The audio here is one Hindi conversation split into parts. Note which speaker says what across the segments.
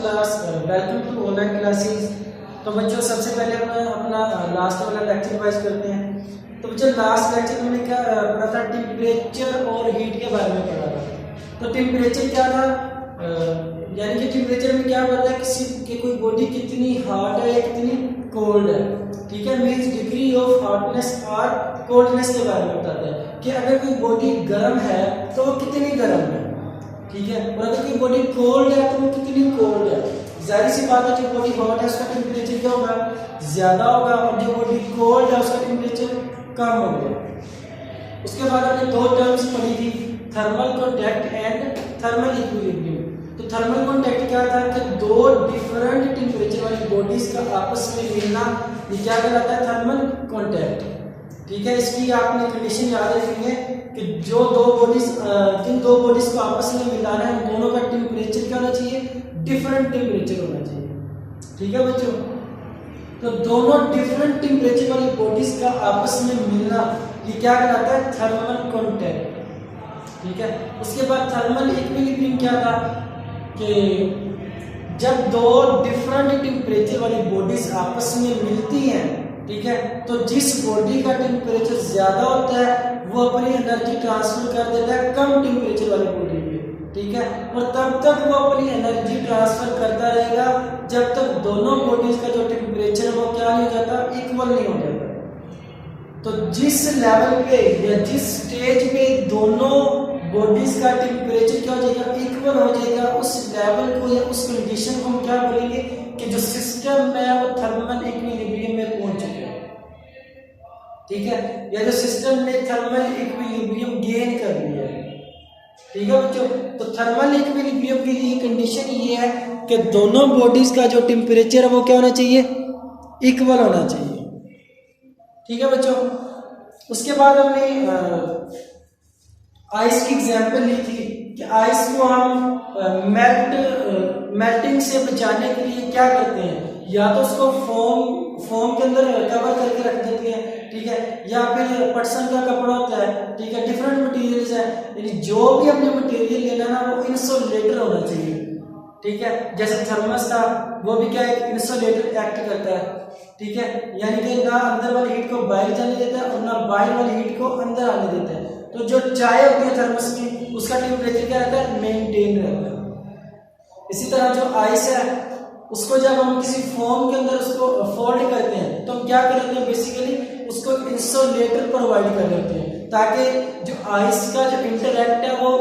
Speaker 1: Class, welcome to online classes. तो बच्चों सबसे पहले अपना लास्ट वाला लेक्चर वाइज करते हैं। तो बच्चों लास्ट लेक्चर में हमने क्या पढ़ा था, टेम्परेचर और हीट के बारे में पढ़ा था। तो टेम्परेचर क्या था, यानी कि टेम्परेचर में क्या पता है किसी की कोई बॉडी कितनी हॉट है या कितनी कोल्ड है, ठीक है। मीन्स डिग्री ऑफ हॉटनेस और कोल्डनेस के बारे में बताता है कि अगर कोई बॉडी गर्म है तो वो कितनी गर्म है, ठीक है। और अगर कोई बॉडी कोल्ड है तो वो कितनी कोल्ड है। जाहिर सी बात है, जो बॉडी हॉट है उसका टेम्परेचर क्या होगा, ज्यादा होगा, और जो बॉडी कोल्ड है उसका टेम्परेचर कम होगा। उसके बाद हमने दो टर्म्स पढ़ी थी, thermal contact and thermal equilibrium. तो थर्मल कॉन्टैक्ट क्या था कि दो डिफरेंट टेम्परेचर वाली बॉडीज का आपस में मिलना, ये क्या कहलाता है, थर्मल कॉन्टैक्ट, ठीक है। इसकी आपने कंडीशन याद रखनी है कि जो दो बॉडीज, जिन दो बॉडीज को आपस में मिलाना है, दोनों का टेम्परेचर क्या होना चाहिए, डिफरेंट टेम्परेचर होना चाहिए, ठीक है बच्चों। तो दोनों डिफरेंट टेम्परेचर वाली बॉडीज का आपस में मिलना, ये क्या कहलाता है, थर्मल कॉन्टैक्ट, ठीक है। उसके बाद थर्मल इक्विलिब्रियम क्या था कि जब दो डिफरेंट टेम्परेचर वाली बॉडीज आपस में मिलती हैं, ठीक है, तो जिस बॉडी का टेम्परेचर ज्यादा होता है वो अपनी एनर्जी ट्रांसफर कर देता है कम टेम्परेचर वाली बॉडी पे, ठीक है। और तब तक वो अपनी एनर्जी ट्रांसफर करता रहेगा जब तक दोनों बॉडीज का जो टेम्परेचर है वो क्या नहीं हो जाता, इक्वल नहीं हो जाता। तो जिस लेवल पे या जिस स्टेज पे दोनों बॉडीज का टेम्परेचर क्या हो जाएगा, इक्वल हो जाएगा, उस लेवल को या उस कंडीशन को हम क्या बोलेंगे कि जो सिस्टम है वो थर्मल इक्विलिब्रियम में पहुंच चुका है, ठीक है, या जो सिस्टम ने थर्मल इक्विलिब्रियम गेन कर लिया है, ठीक है बच्चों। तो थर्मल इक्विलिब्रियम के लिए कंडीशन ये है कि दोनों बॉडीज का जो टेम्परेचर है वो क्या होना चाहिए, इक्वल होना चाहिए, ठीक है बच्चों। उसके बाद हमने आइस की एग्जांपल ली थी कि आइस को हम मेल्टिंग से बचाने के लिए क्या करते हैं, या तो उसको फोम के अंदर कवर करके रख देते हैं, ठीक है, या फिर पटसन का कपड़ा होता है, ठीक है, डिफरेंट मटेरियल्स है, यानी जो भी हमने मटेरियल लेना ना वो इंसुलेटर होना चाहिए, ठीक है। जैसे थर्मस था वो भी क्या एक इंसुलेटर एक्ट करता है, ठीक है, यानी कि ना अंदर वाली हीट को बाहर जाने देता है और ना बाहर वाली हीट को अंदर आने देता है। तो जो चाय होती है थर्मस में उसका टेम्परेचर क्या रहता है, मेंटेन रहता है। इसी तरह जो आइस है उसको जब हम किसी फोम के अंदर उसको फोल्ड करते हैं तो हम क्या करते हैं, बेसिकली उसको इंसुलेटर प्रोवाइड कर देते हैं ताकि जो आइस का जो इंटरैक्ट है वो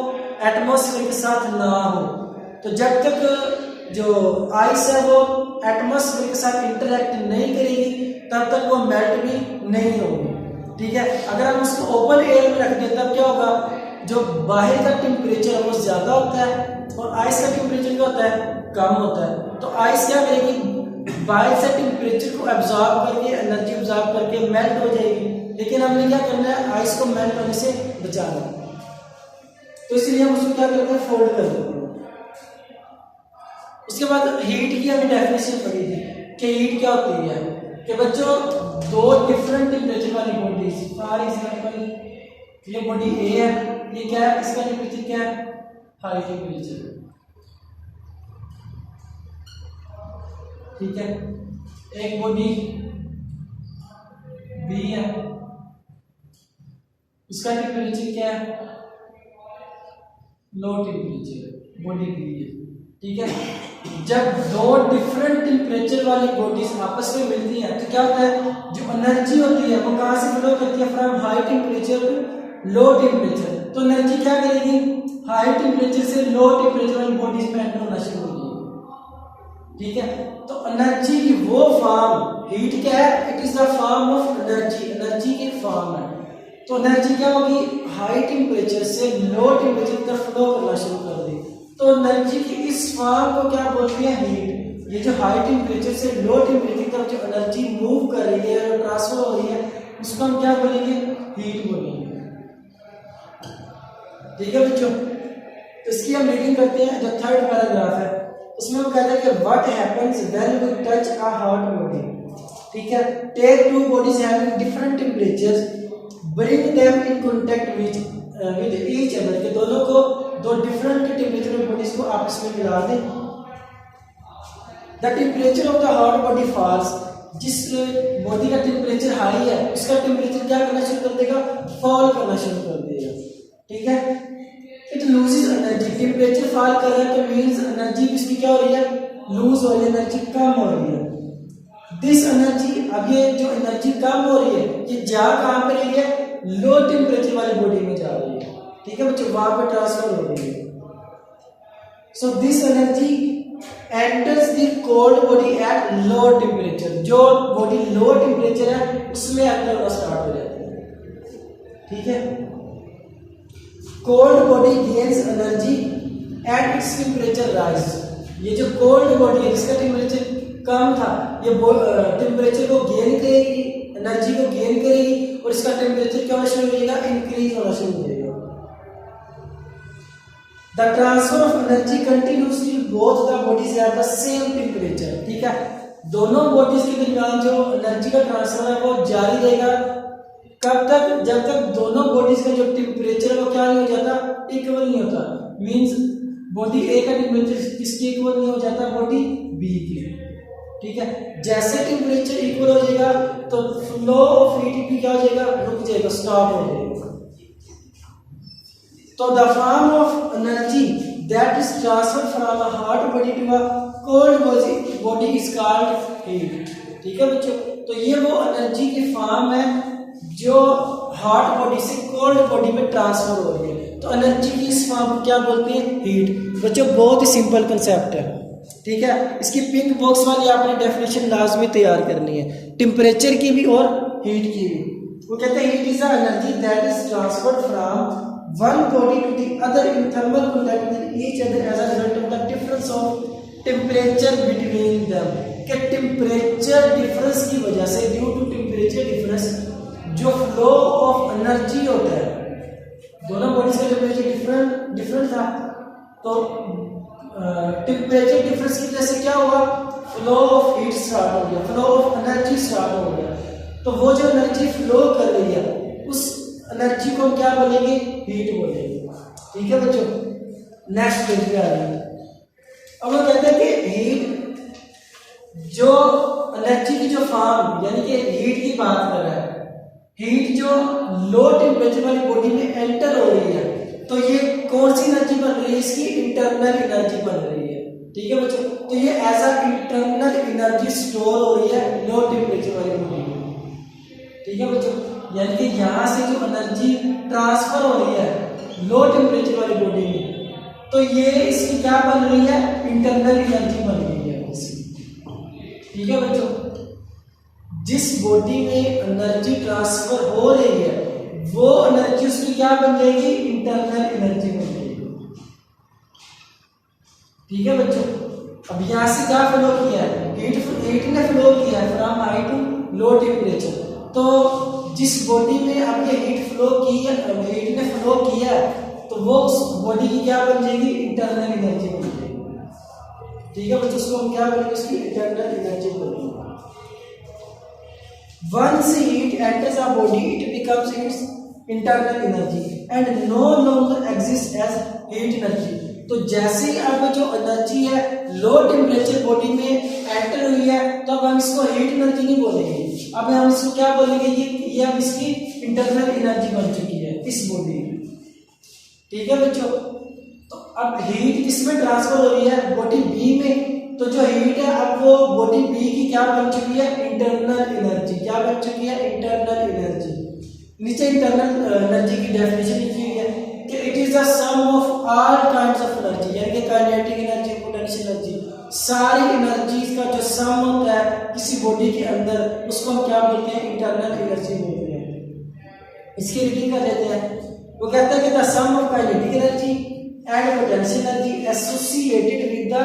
Speaker 1: एटमॉस्फेयर के साथ ना हो। तो जब तक जो आइस है वो एटमॉस्फेयर के साथ इंटरैक्ट नहीं करेगी तब तक वो मेल्ट भी नहीं होगी, ठीक है। अगर हम उसको ओपन एयर में रख दें तब क्या होगा, जो बाहर का टेम्परेचर है वो ज्यादा होता है और आइस का टेम्परेचर क्या होता है, कम होता है। तो आइस क्या करेगी, बाहर से टेम्परेचर को एब्जॉर्ब करके, एनर्जी एब्जॉर्ब करके मेल्ट हो जाएगी, लेकिन हमने क्या करना है, आइस को मेल्ट होने से बचाना। तो इसलिए हम उसको क्या करते हैं, फोल्ड कर देते हैं। उसके बाद हीट की हमने डेफिनेशन पढ़ी थी कि हीट क्या होती है, कि बच्चों दो डिफरेंट टेम्परेचर वाली बॉडीज, फॉर एग्जांपल ये बॉडी ए है, ये क्या है, इसका टेम्परेचर क्या है, हाई टेम्परेचर, ठीक है। एक बॉडी बी है, उसका टेम्परेचर क्या है, लो टेम्परेचर, बॉडी बी है, ठीक है। जब दो डिफरेंट टेम्परेचर वाली बॉडीज आपस में मिलती हैं तो क्या होता है, जो एनर्जी होती है वो कहां से फ्लो करती है, from high temperature to low temperature. तो एनर्जी क्या करेगी, हाई टेम्परेचर से लो टेम्परेचर वाली बॉडीज में एंटर होना शुरू हो जाएगी, ठीक है। तो एनर्जी की वो फॉर्म, हीट क्या है, it is the form of energy, energy की फॉर्म है। तो एनर्जी क्या होगी, हाई टेम्परेचर से लो टेम्परेचर की तरफ फ्लो करना शुरू कर देगी। तो एनर्जी की इस फॉर्म को क्या बोलते हैं, हीट। ये जो हाई टेम्परेचर से लो टेम्परेचर तक जो एनर्जी मूव कर रही है, ट्रांसफर हो रही है, उसको हम क्या बोलेंगे, हीट बोलेंगे, ठीक है बच्चों। तो इसकी हम रीडिंग करते हैं, जो थर्ड पैराग्राफ है उसमें हम कहते हैं कि what happens when we touch a hot body, ठीक है। Take two bodies having different temperatures, bring them in contact with each other, के दोनों को दो डिफरेंट टेम्परेचर बॉडीज को आपस में मिला दें the temperature of the hot body false, जिस बॉडी का टेम्परेचर हाई है उसका टेम्परेचर क्या करना शुरू कर देगा, फॉल करना शुरू कर देगा। ठीक है, it loses energy, temperature fall कर रहा है तो मींस एनर्जी इसकी क्या हो रही है, लूज हो रही है, एनर्जी कम हो रही है। दिस एनर्जी, अब ये जो एनर्जी कम हो रही है ये जा कहां पे रही है, लो टेम्परेचर वाली बॉडी में जा रही है। ठीक है बच्चों, वहां पे ट्रांसफर हो रही है। So this energy enters the cold body at low temperature, जो बॉडी लो टेम्परेचर है उसमें एंटर होना स्टार्ट हो जाती है। ठीक है, cold body gains energy at its temperature rise, ये जो कोल्ड बॉडी है जिसका टेम्परेचर कम था ये टेम्परेचर को गेन करेगी, एनर्जी को गेन करेगी और इसका टेम्परेचर क्या होना शुरू हो जाएगा, इंक्रीज होना शुरू हो जाएगा। The transfer of energy continues till both the bodies are the same temperature। ठीक है, दोनों बॉडीज के दरमियान जो एनर्जी का ट्रांसफर है वो जारी रहेगा, कब तक, जब तक दोनों बॉडीज का जो टेम्परेचर है वो क्या नहीं हो जाता, इक्वल नहीं होता। मींस बॉडी ए का टेम्परेचर किसके इक्वल नहीं हो जाता, बॉडी बी के। ठीक है, जैसे टेम्परेचर इक्वल हो जाएगा तो फ्लो ऑफ हीट भी क्या हो जाएगा, रुक जाएगा, स्टॉप हो जाएगा। तो the form of energy that is transfer from a hot body to a cold body is called heat. ठीक है बच्चों, तो ये वो एनर्जी की फॉर्म है जो हॉट बॉडी से कोल्ड बॉडी में ट्रांसफर हो रही है, तो एनर्जी की इस फॉर्म को क्या बोलते हैं, हीट। बच्चों बहुत ही सिंपल कंसेप्ट है। ठीक है, इसकी पिंक बॉक्स वाली आपने डेफिनेशन लाजमी तैयार करनी है, टेम्परेचर की भी और हीट की भी। वो कहते हैं heat is a energy that is transferred from one body to the other in thermal contact with each other as a result of the difference of temperature between them। के टेम्परेचर डिफरेंस की वजह से, ड्यू टू टेम्परेचर डिफरेंस, जो फ्लो ऑफ एनर्जी होता है, दोनों बॉडीज का टेम्परेचर डिफरेंट था तो टेम्परेचर डिफरेंस की वजह से क्या हुआ, फ्लो ऑफ हीट स्टार्ट हो गया, फ्लो ऑफ एनर्जी स्टार्ट हो गया। तो वो जो एनर्जी फ्लो कर रही है उस एनर्जी को हम क्या बोलेंगे, हीट बोलेंगे। ठीक है बच्चों, नेक्स्ट पेज पे आ रही है। अब वो कहते हैं कि हीट जो एनर्जी की जो फॉर्म, यानी कि हीट की बात कर रहा है, हीट जो लो टेम्परेचर वाली बॉडी में एंटर हो रही है तो ये कौन सी एनर्जी बन रही है, इसकी इंटरनल एनर्जी बन रही है। ठीक है बच्चों, तो ये as a internal energy store हो रही है लो टेम्परेचर वाली बॉडी में। ठीक है बच्चों, यानी कि यहाँ से जो एनर्जी ट्रांसफर हो रही है लो टेम्परेचर वाली बॉडी में, तो ये इसकी क्या बन रही है, इंटरनल एनर्जी बन रही है इसकी। ठीक है बच्चों, जिस बॉडी में एनर्जी ट्रांसफर हो रही है वो एनर्जी उसकी क्या बन जाएगी, इंटरनल एनर्जी बन जाएगी। ठीक है बच्चों, अब यहाँ से क्या फ्लो किया है, हीट ने फ्लो किया है from high to low temperature. तो जिस बॉडी में अब ये हीट फ्लो की है, हीट ने फ्लो किया है तो वो उस बॉडी की क्या बन जाएगी, इंटरनल एनर्जी बन जाएगी। ठीक है बच्चों, उसको हम क्या बोलेंगे, उसकी इंटरनल एनर्जी बोलेंगे। Once heat enters a body it becomes its internal energy and no longer exist as heat energy. तो जैसे ही अब जो एनर्जी है लो टेम्परेचर बॉडी में एंटर हुई है तो अब हम इसको हीट एनर्जी नहीं बोलेंगे, अब हम इसको क्या बोलेंगे, ये अब इसकी इंटरनल एनर्जी बन चुकी है इस बॉडी में। ठीक है बच्चों, तो अब हीट किसमें ट्रांसफर हो रही है, बॉडी बी में। तो जो हीट है अब वो बॉडी बी की क्या बन चुकी है, इंटरनल एनर्जी। क्या बन चुकी है, इंटरनल एनर्जी। नीचे इंटरनल एनर्जी की डेफिनेशन लिखी हुई है कि it is the sum of all kinds of energy, यानी कि काइनेटिक एनर्जी, पोटेंशियल एनर्जी, सारी एनर्जीज का जो सम होता है किसी बॉडी के अंदर उसको हम क्या बोलते हैं, इंटरनल एनर्जी बोलते हैं। इसकी रीडिंग कर लेते हैं। वो कहता है कि the sum of kinetic energy and potential energy associated with the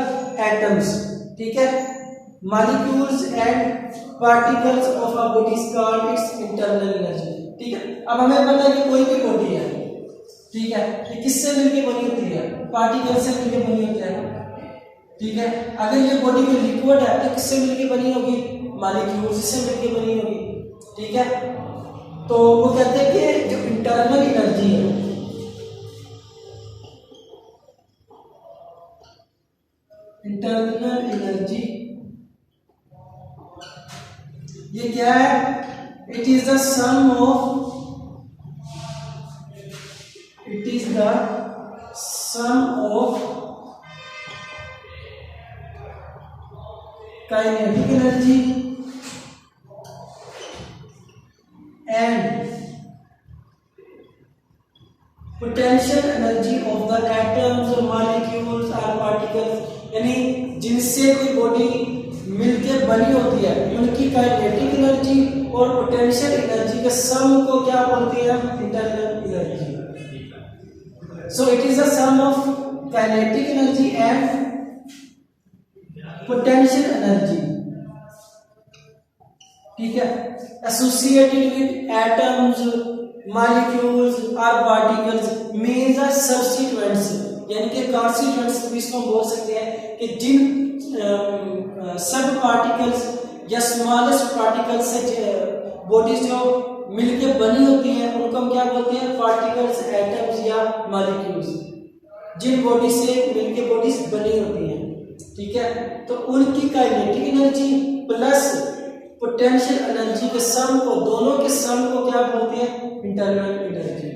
Speaker 1: atoms. ठीक है, molecules and particles of a body is called its internal energy. ठीक है, अब हमें पता है कि कोई भी बॉडी है, ठीक है, ये किससे मिलकर बनी होती है, पार्टिकल से मिलकर बनी होती है। ठीक है, अगर ये बॉडी में लिक्विड है तो किससे मिलकर बनी होगी, मॉलिक्यूल्स से मिलकर बनी होगी। ठीक है, तो वो कहते हैं कि जो इंटरनल एनर्जी है, इंटरनल एनर्जी ये क्या है? It is the sum of kinetic energy and potential energy of the atoms और मॉलिक्यूल्स और पार्टिकल्स, यानी जिनसे कोई बॉडी मिलकर बनी होती है उनकी काइनेटिक एनर्जी और पोटेंशियल एनर्जी के सम को क्या बोलते हैं? Internal energy. So it is the sum of kinetic energy and potential energy, ठीक है, एसोसिएटेड विद एटम्स, मॉलिक्यूल्स और पार्टिकल्स मींस द सब्स्टिट्यूएंट्स, यानी कि कॉन्स्टिट्यूएंट्स भी इसको हम बोल सकते हैं कि जिन सब पार्टिकल्स या स्मॉलेस्ट पार्टिकल्स से बॉडीज जो मिलके बनी होती हैं उनको हम क्या बोलते हैं? पार्टिकल्स, एटम्स या मॉलिक्यूल्स, जिन बॉडी से मिलके बॉडीज बनी होती हैं, ठीक है। तो उनकी kinetic energy plus potential energy के सम को, दोनों के सम को क्या बोलते हैं? इंटरनल एनर्जी,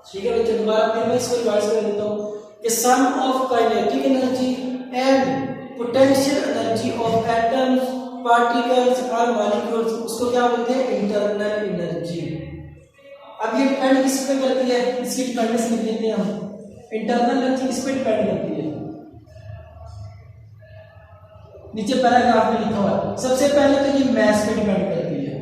Speaker 1: ठीक है बच्चों। दोबारा फिर मैं इसको रिवाइज कर देता हूँ कि sum of kinetic energy and potential energy of atoms, particles और मॉलिक्यूल्स, उसको क्या बोलते हैं? Internal energy. अब ये डिपेंड किस पे करती है? इसकी डिपेंडेंस लिख लेते हैं हम। इंटरनल एनर्जी किस पे डिपेंड करती है? नीचे पैराग्राफ में लिखा हुआ है। सबसे पहले तो ये मैस पे डिपेंड करती है।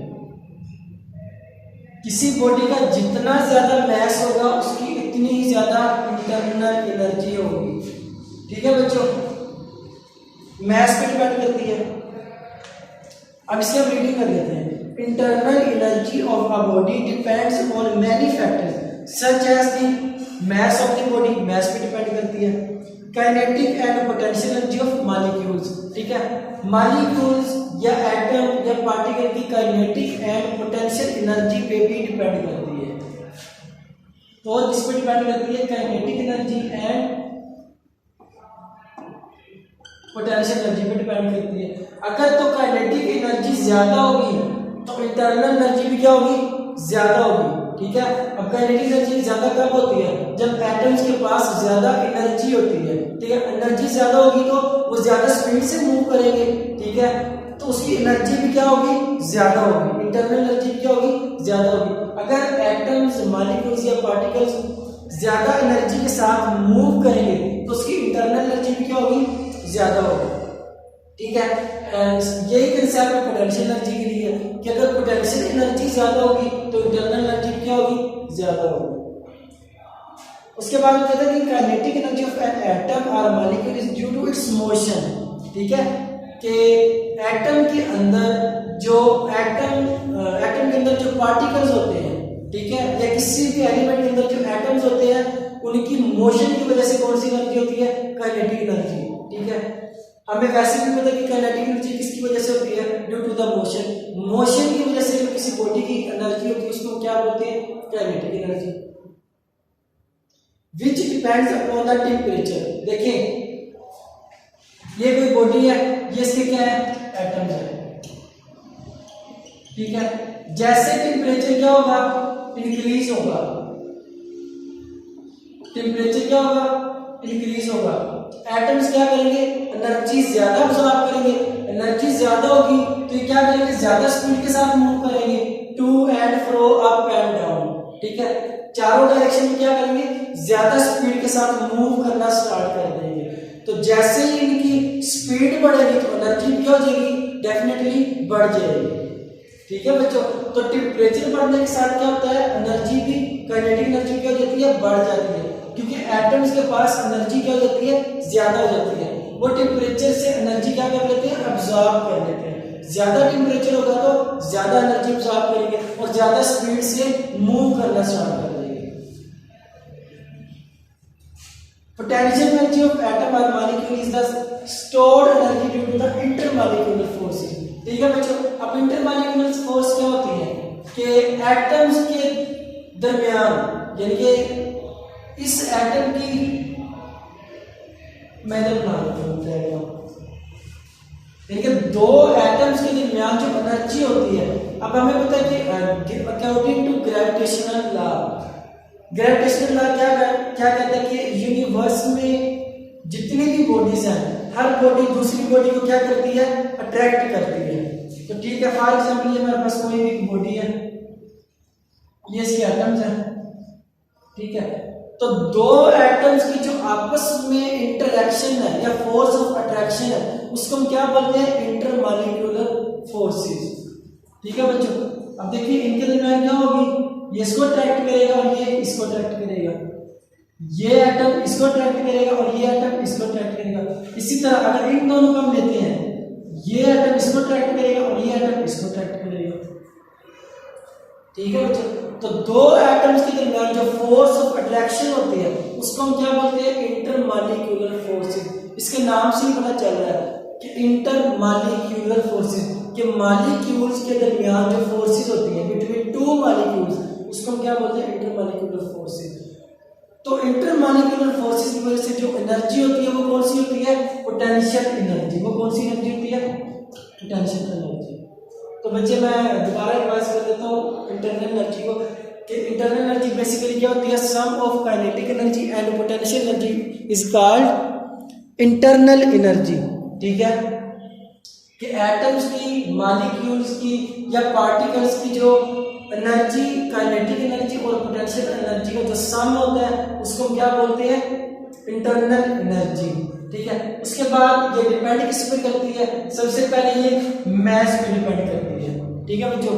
Speaker 1: किसी बॉडी का जितना ज्यादा मैस होगा उसकी इतनी ही ज्यादा इंटरनल एनर्जी होगी, ठीक है बच्चों। मैस पे डिपेंड करती है। अब इसकी हम रीडिंग कर लेते हैं। Internal energy of a body depends on many factors such as the mass of the body, mass पे डिपेंड करती है। Kinetic and potential energy of molecules, ठीक है। मॉलिक्यूल्स या एटम या पार्टिकल की काइनेटिक एंड पोटेंशियल एनर्जी पे भी डिपेंड करती है। तो जिस पे डिपेंड करती है? Kinetic energy and potential energy पे डिपेंड करती है। अगर तो काइनेटिक एनर्जी ज्यादा होगी तो इंटरनल एनर्जी भी क्या होगी? ज्यादा होगी, ठीक है। अब काइनेटिक एनर्जी ज्यादा कब होती है? जब एटम्स के पास ज्यादा एनर्जी होती है, ठीक है। एनर्जी ज्यादा होगी तो वो ज्यादा स्पीड से मूव करेंगे, ठीक है, तो उसकी एनर्जी भी क्या होगी? ज्यादा होगी। इंटरनल एनर्जी क्या होगी? ज्यादा होगी। अगर एटम्स, मॉलिक्यूल्स या पार्टिकल्स ज्यादा एनर्जी के साथ मूव करेंगे तो उसकी इंटरनल एनर्जी भी क्या होगी? ज्यादा होगी, ठीक है। यही कंसेप्ट पोटेंशियल एनर्जी के लिए है कि अगर पोटेंशियल एनर्जी ज्यादा होगी तो इंटरनल एनर्जी क्या होगी? ज्यादा होगी। उसके बाद में कहते हैं कि kinetic energy of an atom और molecule is due to its motion, ठीक है, कि एटम के अंदर जो एटम के अंदर जो पार्टिकल्स होते हैं, ठीक है, या किसी भी एलिमेंट के अंदर जो एटम्स होते हैं उनकी मोशन की वजह से कौन सी एनर्जी होती है? काइनेटिक एनर्जी, ठीक है। हमें वैसे भी पता है कि काइनेटिक एनर्जी किसकी वजह से होती है? Due to the motion. Motion की वजह से जो किसी बॉडी की एनर्जी होती है उसको क्या बोलते हैं? Kinetic energy. Which depends upon the temperature. देखिए ये कोई बॉडी है, ये इसके क्या है? एटम्स है, ठीक है। जैसे टेम्परेचर क्या होगा? इंक्रीज होगा। टेम्परेचर क्या होगा? इंक्रीज होगा। एटम्स क्या करेंगे? एनर्जी ज्यादा अब्सॉर्ब करेंगे। एनर्जी ज्यादा होगी तो ये क्या करेंगे? ज्यादा स्पीड के साथ मूव करेंगे, to and fro, up and down, ठीक है। चारों डायरेक्शन में क्या करेंगे? ज्यादा स्पीड के साथ मूव करना स्टार्ट कर देंगे। तो जैसे ही इनकी स्पीड बढ़ेगी तो एनर्जी क्या हो जाएगी? डेफिनेटली बढ़ जाएगी, ठीक है बच्चों। तो टेम्परेचर बढ़ने के साथ क्या होता है? एनर्जी भी, काइनेटिक एनर्जी क्या हो जाती है? बढ़ जाती है, क्योंकि एटम्स के पास एनर्जी क्या हो जाती है? ज्यादा हो जाती है। वो टेम्परेचर से एनर्जी क्या कर लेते हैं? अब्सॉर्ब कर लेते हैं। ज्यादा टेम्परेचर होगा तो ज्यादा एनर्जी अब्सॉर्ब करेंगे और ज्यादा स्पीड से मूव करना स्टार्ट कर देंगे। पोटेंशियल एनर्जी ऑफ एटम और molecule is the stored energy due to the intermolecular forces, ठीक है बच्चों। अब इंटरमॉलिक्यूलर फोर्स क्या होती है? कि एटम्स के दरमियान, यानी कि इस एटम की, मैं जब बना देता हूं, यानी कि दो एटम एटम्स के दरमियान जो एनर्जी होती है, अब हमें पता है कि according to gravitational law, gravitational law क्या कहता है कि यूनिवर्स में जितनी भी बॉडीज हैं, हर बॉडी दूसरी बॉडी को क्या करती है, अट्रैक्ट करती है। तो ठीक है, फॉर एग्जांपल ये मेरे पास कोई एक बॉडी है, ये इसके एटम्स हैं, ठीक है। तो दो एटम्स की जो आपस में इंटरैक्शन है या फोर्स ऑफ अट्रैक्शन है, उसको हम क्या बोलते हैं, इंटरमॉलिक्यूलर फोर्सेस। ठीक है बच्चों, अब देखिए इनके दरमियान क्या होगी, ये इसको अट्रैक्ट करेगा और ये इसको अट्रैक्ट करेगा, ये एटम इसको अट्रैक्ट करेगा और ये एटम इसको अट्रैक्ट करेगा। इसी तरह अगर इन दोनों को हम लेते हैं, ये एटम इसको अट्रैक्ट करेगा और ये एटम इसको अट्रैक्ट करेगा। ठीक है बच्चों, तो दो एटम्स के दरमियान जो फोर्स ऑफ अट्रैक्शन होती है उसको हम क्या बोलते हैं, इंटरमॉलिक्यूलर फोर्सेस। इसके नाम से ही पता चल रहा है कि इंटरमॉलिक्यूलर फोर्सेस, कि मॉलिक्यूल्स के दरमियान जो फोर्सेस होती है बिटवीन टू मॉलिक्यूल्स, उसको हम क्या बोलते हैं, इंटरमॉलिक्यूलर फोर्सेस। तो इंटरमॉलिक्यूलर फोर्सेस की वजह से जो एनर्जी होती है वो कौन सी होती है, पोटेंशियल एनर्जी। वो कौन सी एनर्जी होती है, पोटेंशियल एनर्जी। तो बच्चे मैं दोबारा रिवाइज कर देता हूँ इंटरनल एनर्जी को, कि इंटरनल एनर्जी बेसिकली क्या होती है, sum of kinetic energy and potential energy is called internal energy. ठीक है, कि एटम्स की, मॉलिक्यूल्स की या पार्टिकल्स की जो एनर्जी, काइनेटिक एनर्जी और पोटेंशियल एनर्जी का जो सम होता है उसको क्या बोलते हैं, इंटरनल एनर्जी। ठीक है, उसके बाद ये डिपेंड किस पे करती है, सबसे पहले ये मैस पे डिपेंड करती है। ठीक है बच्चों,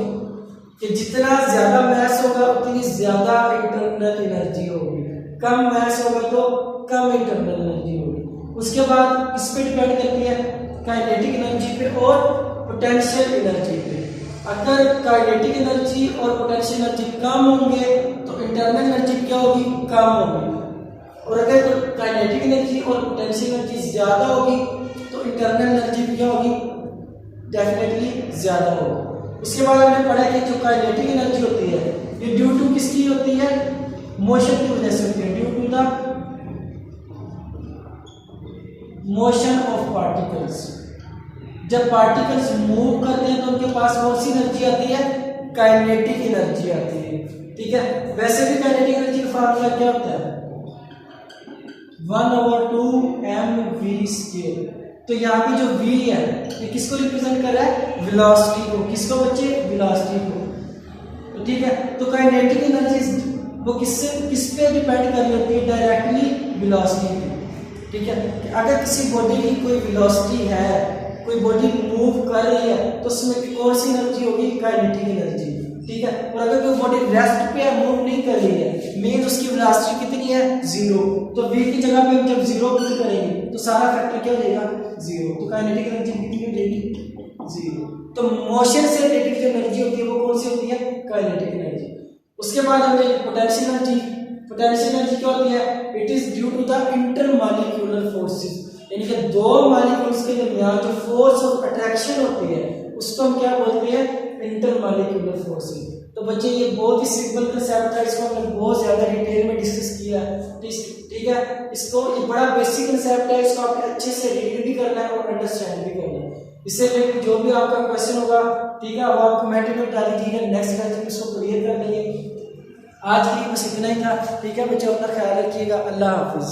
Speaker 1: कि जितना ज्यादा मैस होगा उतनी ज्यादा इंटरनल एनर्जी होगी, कम मैस होगा तो कम इंटरनल एनर्जी होगी। उसके बाद किस पे डिपेंड करती है, काइनेटिक एनर्जी पे और पोटेंशियल एनर्जी पे। अगर काइनेटिक एनर्जी और पोटेंशियल एनर्जी कम होंगे तो इंटरनल एनर्जी क्या होगी, कम होगी। और अगर काइनेटिक एनर्जी और पोटेंशियल एनर्जी ज्यादा होगी तो इंटरनल एनर्जी क्या होगी, डेफिनेटली ज्यादा होगी। उसके बाद हमने पढ़ा कि जो काइनेटिक एनर्जी होती है ये ड्यू टू किसकी होती है, मोशन की वजह से होती है, due to the motion of particles. जब पार्टिकल्स मूव करते हैं तो उनके पास कौन सी एनर्जी आती है, काइनेटिक एनर्जी आती है। ठीक है, वैसे भी काइनेटिक एनर्जी का फार्मूला क्या होता है, 1/2mv²। तो यहाँ पे जो v है ये किसको रिप्रेजेंट कर रहा है, वेलोसिटी को। किसको बच्चे, वेलोसिटी को। तो ठीक है, तो काइनेटिक एनर्जी वो किस पे डिपेंड कर रही होती है, डायरेक्टली वेलोसिटी पे। ठीक है, अगर किसी बॉडी की कोई वेलोसिटी है, कोई बॉडी मूव कर रही है तो उसमें कौन सी एनर्जी होगी, काइनेटिक एनर्जी। ठीक है, और अगर कोई बॉडी रेस्ट पे है, मूव नहीं कर रही है, मीन उसकी वेलोसिटी कितनी है, 0। तो v की जगह पे हम जब 0 पुट करेंगे तो सारा फैक्टर क्या हो जाएगा, 0। तो काइनेटिक एनर्जी कितनी हो जाएगी, 0। तो मोशन से रिलेटेड जो एनर्जी होती है वो कौन सी होती है, काइनेटिक एनर्जी। उसके बाद हमने पोटेंशियल एनर्जी। पोटेंशियल एनर्जी क्या होती है, it is due to the intermolecular forces, यानी कि दो मॉलिक्यूल्स के दरमियान जो फोर्स ऑफ अट्रैक्शन होती है उसको हम क्या बोलते हैं, इंटरमॉलिक्यूलर फोर्सेस। तो बच्चे ये बहुत ही सिंपल कंसेप्ट है, इसको हमने बहुत ज्यादा डिटेल में डिस्कस किया है। ठीक है, इसको ये बड़ा बेसिक कंसेप्ट है, इसको आपको अच्छे से रीड भी करना है और अंडरस्टैंड भी करना है। इससे रिलेटेड जो भी आपका क्वेश्चन होगा, ठीक है, वो आप कमेंट में डाल दीजिएगा, नेक्स्ट क्लास में इसको क्लियर कर देंगे। आज के लिए बस इतना ही था। ठीक है बच्चों, अपना ख्याल रखिएगा। अल्लाह हाफिज।